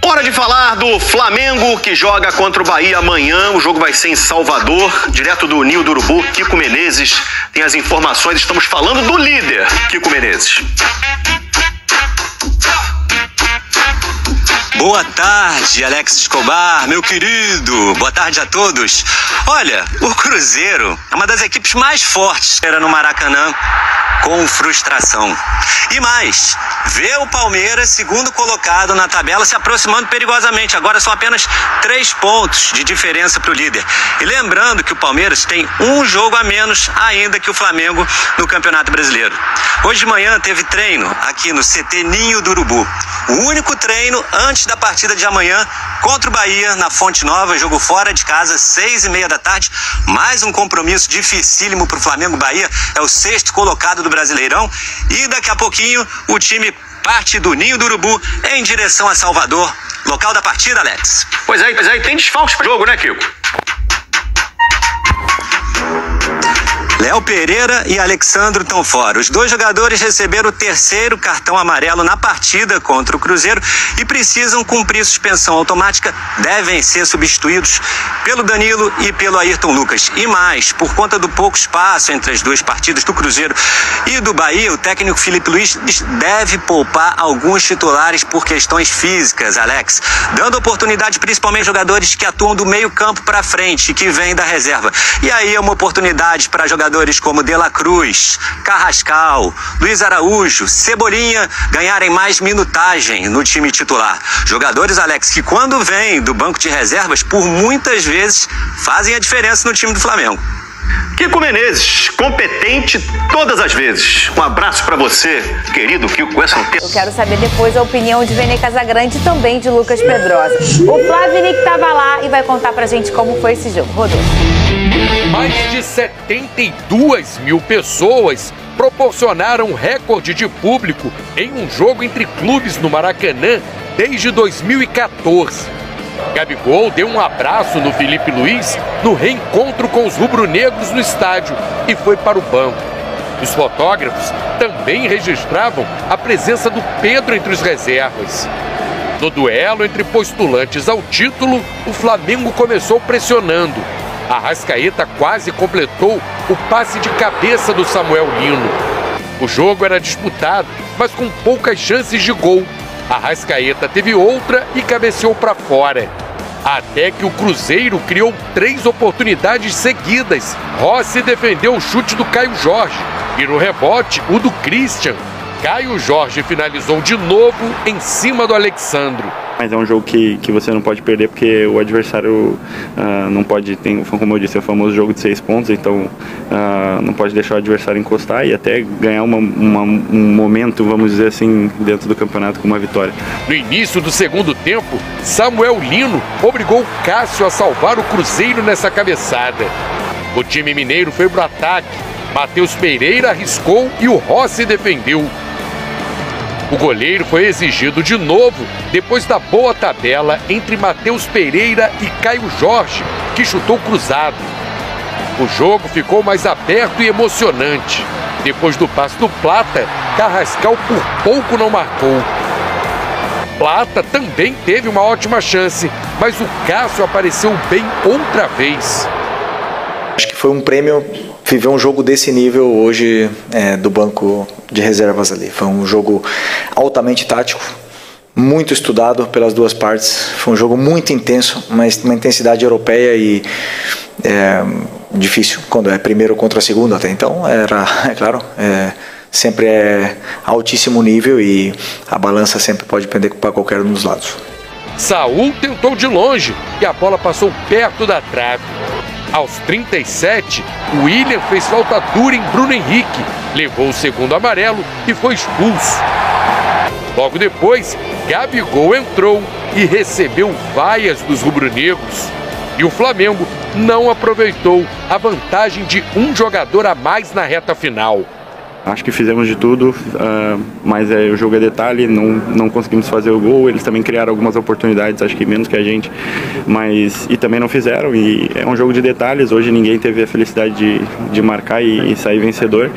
Hora de falar do Flamengo, que joga contra o Bahia amanhã. O jogo vai ser em Salvador, direto do Ninho do Urubu. Kiko Menezes tem as informações. Estamos falando do líder, Kiko Menezes. Boa tarde, Alex Escobar, meu querido. Boa tarde a todos. Olha, o Cruzeiro é uma das equipes mais fortes que era no Maracanã, com frustração. E mais, vê o Palmeiras, segundo colocado na tabela, se aproximando perigosamente. Agora são apenas 3 pontos de diferença para o líder. E lembrando que o Palmeiras tem um jogo a menos ainda que o Flamengo no Campeonato Brasileiro. Hoje de manhã teve treino aqui no CT Ninho do Urubu. O único treino antes da partida de amanhã contra o Bahia na Fonte Nova, jogo fora de casa, 6h30 da tarde. Mais um compromisso dificílimo para o Flamengo. Bahia é o 6º colocado do Brasileirão. E daqui a pouquinho o time parte do Ninho do Urubu em direção a Salvador. Local da partida, Alex. Pois é, tem desfalques para o jogo, né, Kiko? Léo Pereira e Alexandro estão fora. Os 2 jogadores receberam o 3º cartão amarelo na partida contra o Cruzeiro e precisam cumprir suspensão automática. Devem ser substituídos pelo Danilo e pelo Ayrton Lucas. E mais, por conta do pouco espaço entre as 2 partidas do Cruzeiro e do Bahia, o técnico Felipe Luiz deve poupar alguns titulares por questões físicas, Alex, dando oportunidade principalmente a jogadores que atuam do meio campo para frente, que vêm da reserva. E aí é uma oportunidade para jogadores como De La Cruz, Carrascal, Luiz Araújo, Cebolinha ganharem mais minutagem no time titular. Jogadores, Alex, que quando vêm do banco de reservas, por muitas vezes fazem a diferença no time do Flamengo. Kiko Menezes, competente todas as vezes. Um abraço pra você, querido Kiko. Eu quero saber depois a opinião de Vene Casagrande e também de Lucas Pedrosa. O Flavinic estava lá e vai contar pra gente como foi esse jogo. Rodolfo. Mais de 72 mil pessoas proporcionaram recorde de público em um jogo entre clubes no Maracanã desde 2014. Gabigol deu um abraço no Felipe Luiz no reencontro com os rubro-negros no estádio e foi para o banco. Os fotógrafos também registravam a presença do Pedro entre os reservas. No duelo entre postulantes ao título, o Flamengo começou pressionando. Arrascaeta quase completou o passe de cabeça do Samuel Lino. O jogo era disputado, mas com poucas chances de gol. Arrascaeta teve outra e cabeceou para fora. Até que o Cruzeiro criou 3 oportunidades seguidas. Rossi defendeu o chute do Caio Jorge e no rebote o do Christian. Caio Jorge finalizou de novo em cima do Alexandro. Mas é um jogo que você não pode perder porque o adversário não pode, como eu disse, é o famoso jogo de 6 pontos, então não pode deixar o adversário encostar e até ganhar um momento, vamos dizer assim, dentro do campeonato com uma vitória. No início do segundo tempo, Samuel Lino obrigou o Cássio a salvar o Cruzeiro nessa cabeçada. O time mineiro foi pro ataque, Matheus Pereira arriscou e o Rossi defendeu. O goleiro foi exigido de novo depois da boa tabela entre Matheus Pereira e Caio Jorge, que chutou cruzado. O jogo ficou mais aberto e emocionante. Depois do passe do Plata, Carrascal por pouco não marcou. Plata também teve uma ótima chance, mas o Cássio apareceu bem outra vez. Acho que foi um prêmio viver um jogo desse nível hoje do banco de reservas ali. Foi um jogo altamente tático, muito estudado pelas 2 partes. Foi um jogo muito intenso, mas uma intensidade europeia e difícil quando é primeiro contra segundo até. Então é claro, sempre é altíssimo nível e a balança sempre pode pender para qualquer um dos lados. Saul tentou de longe e a bola passou perto da trave. Aos 37, o William fez falta dura em Bruno Henrique, levou o segundo amarelo e foi expulso. Logo depois, Gabigol entrou e recebeu vaias dos rubro-negros. E o Flamengo não aproveitou a vantagem de um jogador a mais na reta final. Acho que fizemos de tudo, mas o jogo é detalhe, não conseguimos fazer o gol. Eles também criaram algumas oportunidades, acho que menos que a gente, e também não fizeram. E é um jogo de detalhes. Hoje ninguém teve a felicidade de marcar e sair vencedor.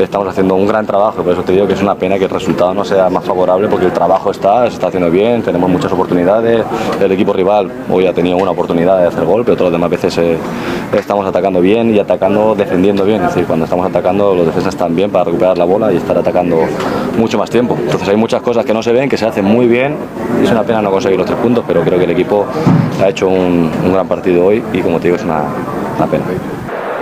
Estamos haciendo un gran trabajo, por eso te digo que es una pena que el resultado no sea más favorable, porque el trabajo se está haciendo bien, tenemos muchas oportunidades. El equipo rival hoy ha tenido una oportunidad de hacer gol, pero todas las demás veces estamos atacando bien y defendiendo bien. Es decir, cuando estamos atacando, los defensas están bien para recuperar la bola y estar atacando mucho más tiempo. Entonces hay muchas cosas que no se ven, que se hacen muy bien, y es una pena no conseguir los 3 puntos, pero creo que el equipo ha hecho un gran partido hoy y, como te digo, es una pena.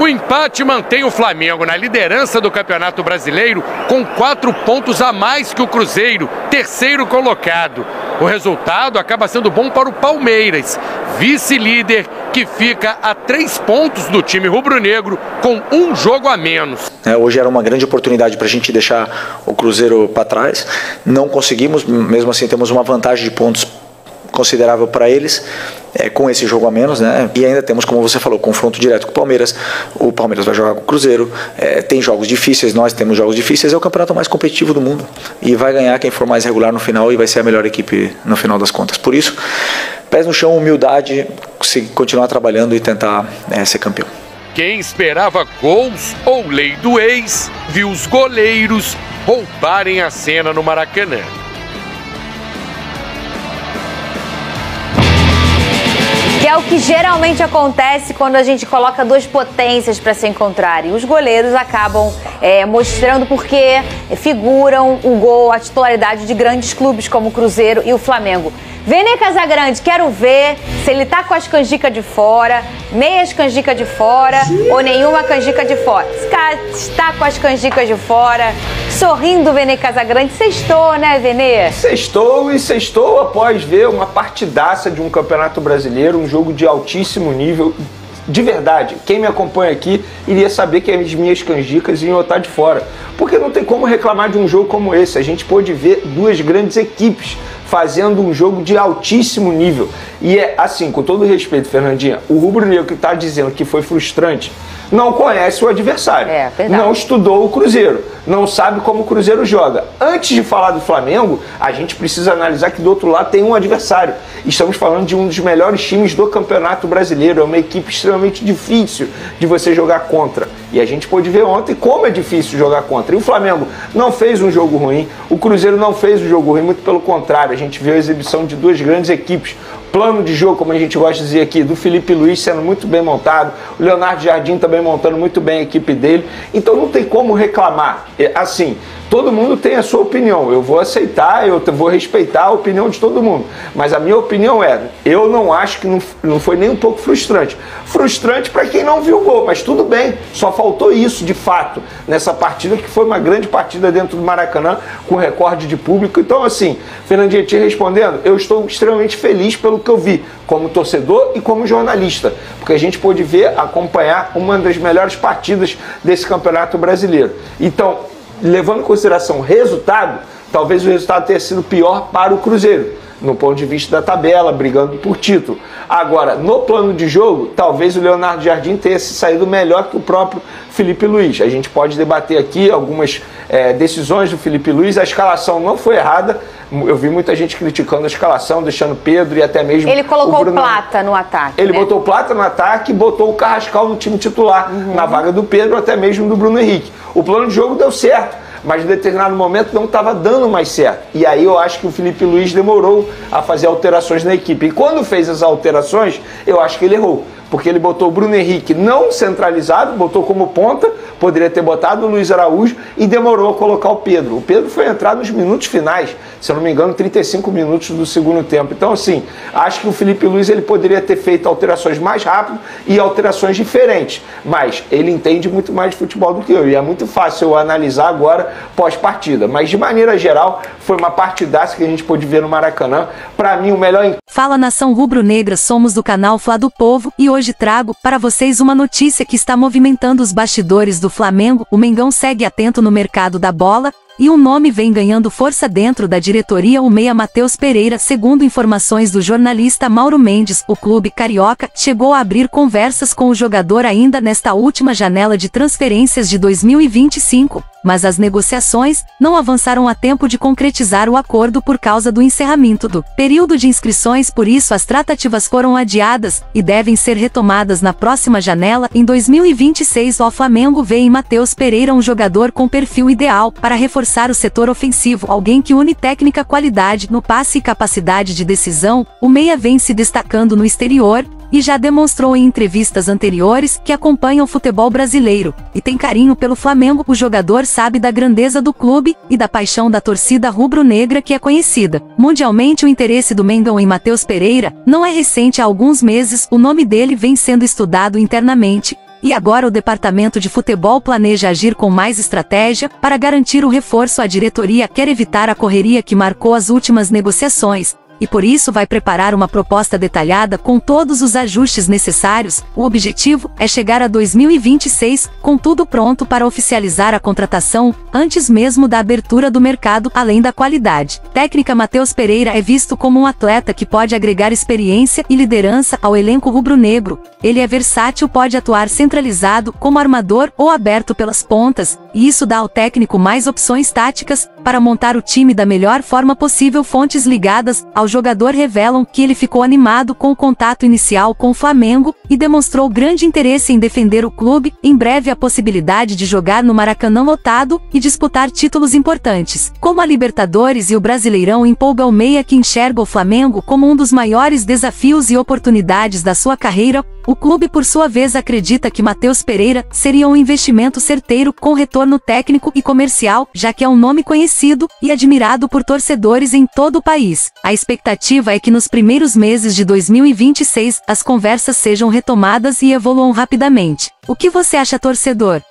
O empate mantém o Flamengo na liderança do Campeonato Brasileiro com 4 pontos a mais que o Cruzeiro, terceiro colocado. O resultado acaba sendo bom para o Palmeiras, vice-líder, que fica a 3 pontos do time rubro-negro com 1 jogo a menos. Hoje era uma grande oportunidade para a gente deixar o Cruzeiro para trás. Não conseguimos, mesmo assim temos uma vantagem de pontos considerável para eles, com esse jogo a menos, né? E ainda temos, como você falou, confronto direto com o Palmeiras vai jogar com o Cruzeiro, tem jogos difíceis, nós temos jogos difíceis, é o campeonato mais competitivo do mundo, e vai ganhar quem for mais regular no final, e vai ser a melhor equipe no final das contas. Por isso, pés no chão, humildade, continuar trabalhando e tentar ser campeão. Quem esperava gols ou lei do ex, viu os goleiros roubarem a cena no Maracanã. Que é o que geralmente acontece quando a gente coloca 2 potências para se encontrarem. Os goleiros acabam mostrando porque figuram o gol, a titularidade de grandes clubes como o Cruzeiro e o Flamengo. Vene Casagrande, quero ver se ele tá com as canjicas de fora, meias canjicas de fora ou nenhuma canjica de fora. Se está com as canjicas de fora, sorrindo, Vene Casagrande, sextou, né, Vene? Sextou após ver uma partidaça de um campeonato brasileiro, um jogo de altíssimo nível. De verdade, quem me acompanha aqui iria saber que as minhas canjicas iam estar de fora. Porque não tem como reclamar de um jogo como esse. A gente pôde ver 2 grandes equipes fazendo um jogo de altíssimo nível. E é assim, com todo respeito, Fernandinha, o rubro-negro que está dizendo que foi frustrante não conhece o adversário, não estudou o Cruzeiro, não sabe como o Cruzeiro joga. Antes de falar do Flamengo, a gente precisa analisar que do outro lado tem um adversário. Estamos falando de um dos melhores times do Campeonato Brasileiro, é uma equipe extremamente difícil de você jogar contra. E a gente pôde ver ontem como é difícil jogar contra. E o Flamengo não fez um jogo ruim, o Cruzeiro não fez um jogo ruim, muito pelo contrário, a gente viu a exibição de 2 grandes equipes. Plano de jogo, como a gente gosta de dizer aqui, do Felipe Luiz sendo muito bem montado, o Leonardo Jardim também montando muito bem a equipe dele, então não tem como reclamar. Assim, todo mundo tem a sua opinião, eu vou aceitar, eu vou respeitar a opinião de todo mundo, mas a minha opinião eu não acho que não foi nem um pouco frustrante. Frustrante para quem não viu o gol, mas tudo bem, só faltou isso de fato nessa partida, que foi uma grande partida dentro do Maracanã, com recorde de público. Então assim, Fernandinha, te respondendo, eu estou extremamente feliz pelo que eu vi, como torcedor e como jornalista, porque a gente pôde ver, acompanhar uma das melhores partidas desse Campeonato Brasileiro. Então, levando em consideração o resultado, talvez o resultado tenha sido pior para o Cruzeiro, no ponto de vista da tabela, brigando por título. Agora, no plano de jogo, talvez o Leonardo Jardim tenha se saído melhor que o próprio Felipe Luiz. A gente pode debater aqui algumas decisões do Felipe Luiz, a escalação não foi errada, eu vi muita gente criticando a escalação, deixando Pedro e até mesmo ele colocou o Bruno... Plata no ataque. Ele botou o Plata no ataque e botou o Carrascal no time titular, na vaga do Pedro, até mesmo do Bruno Henrique. O plano de jogo deu certo, mas em determinado momento não estava dando mais certo. E aí eu acho que o Felipe Luiz demorou a fazer alterações na equipe. E quando fez as alterações, eu acho que ele errou. Porque ele botou o Bruno Henrique não centralizado, botou como ponta, poderia ter botado o Luiz Araújo e demorou a colocar o Pedro. O Pedro foi entrar nos minutos finais, se eu não me engano, 35 minutos do segundo tempo. Então, assim, acho que o Felipe Luiz ele poderia ter feito alterações mais rápido e alterações diferentes. Mas ele entende muito mais de futebol do que eu. E é muito fácil eu analisar agora pós-partida. Mas, de maneira geral, foi uma partidaça que a gente pôde ver no Maracanã. Para mim, o melhor... Fala, nação rubro-negra, somos do canal Fla do Povo e hoje trago para vocês uma notícia que está movimentando os bastidores do Flamengo. O Mengão segue atento no mercado da bola e um nome vem ganhando força dentro da diretoria, o meia Matheus Pereira. Segundo informações do jornalista Mauro Mendes, o clube carioca chegou a abrir conversas com o jogador ainda nesta última janela de transferências de 2025, mas as negociações não avançaram a tempo de concretizar o acordo por causa do encerramento do período de inscrições. Por isso as tratativas foram adiadas e devem ser retomadas na próxima janela em 2026. O Flamengo vê em Matheus Pereira um jogador com perfil ideal para reforçar o setor ofensivo, alguém que une técnica, qualidade no passe e capacidade de decisão. O meia vem se destacando no exterior e já demonstrou em entrevistas anteriores que acompanha o futebol brasileiro e tem carinho pelo Flamengo. O jogador sabe da grandeza do clube e da paixão da torcida rubro-negra, que é conhecida mundialmente. O interesse do Mengão em Matheus Pereira não é recente. Há alguns meses o nome dele vem sendo estudado internamente, e agora o departamento de futebol planeja agir com mais estratégia para garantir o reforço. A diretoria quer evitar a correria que marcou as últimas negociações e por isso vai preparar uma proposta detalhada com todos os ajustes necessários. O objetivo é chegar a 2026 com tudo pronto para oficializar a contratação antes mesmo da abertura do mercado. Além da qualidade técnica, Matheus Pereira é visto como um atleta que pode agregar experiência e liderança ao elenco rubro-negro. Ele é versátil, pode atuar centralizado como armador ou aberto pelas pontas, e isso dá ao técnico mais opções táticas para montar o time da melhor forma possível. Fontes ligadas ao jogador revelam que ele ficou animado com o contato inicial com o Flamengo e demonstrou grande interesse em defender o clube. Em breve, a possibilidade de jogar no Maracanã lotado e disputar títulos importantes, como a Libertadores e o Brasileirão, empolga o meia, que enxerga o Flamengo como um dos maiores desafios e oportunidades da sua carreira. O clube, por sua vez, acredita que Matheus Pereira seria um investimento certeiro com retorno técnico e comercial, já que é um nome conhecido e admirado por torcedores em todo o país. A expectativa é que nos primeiros meses de 2026 as conversas sejam retomadas e evoluam rapidamente. O que você acha, torcedor?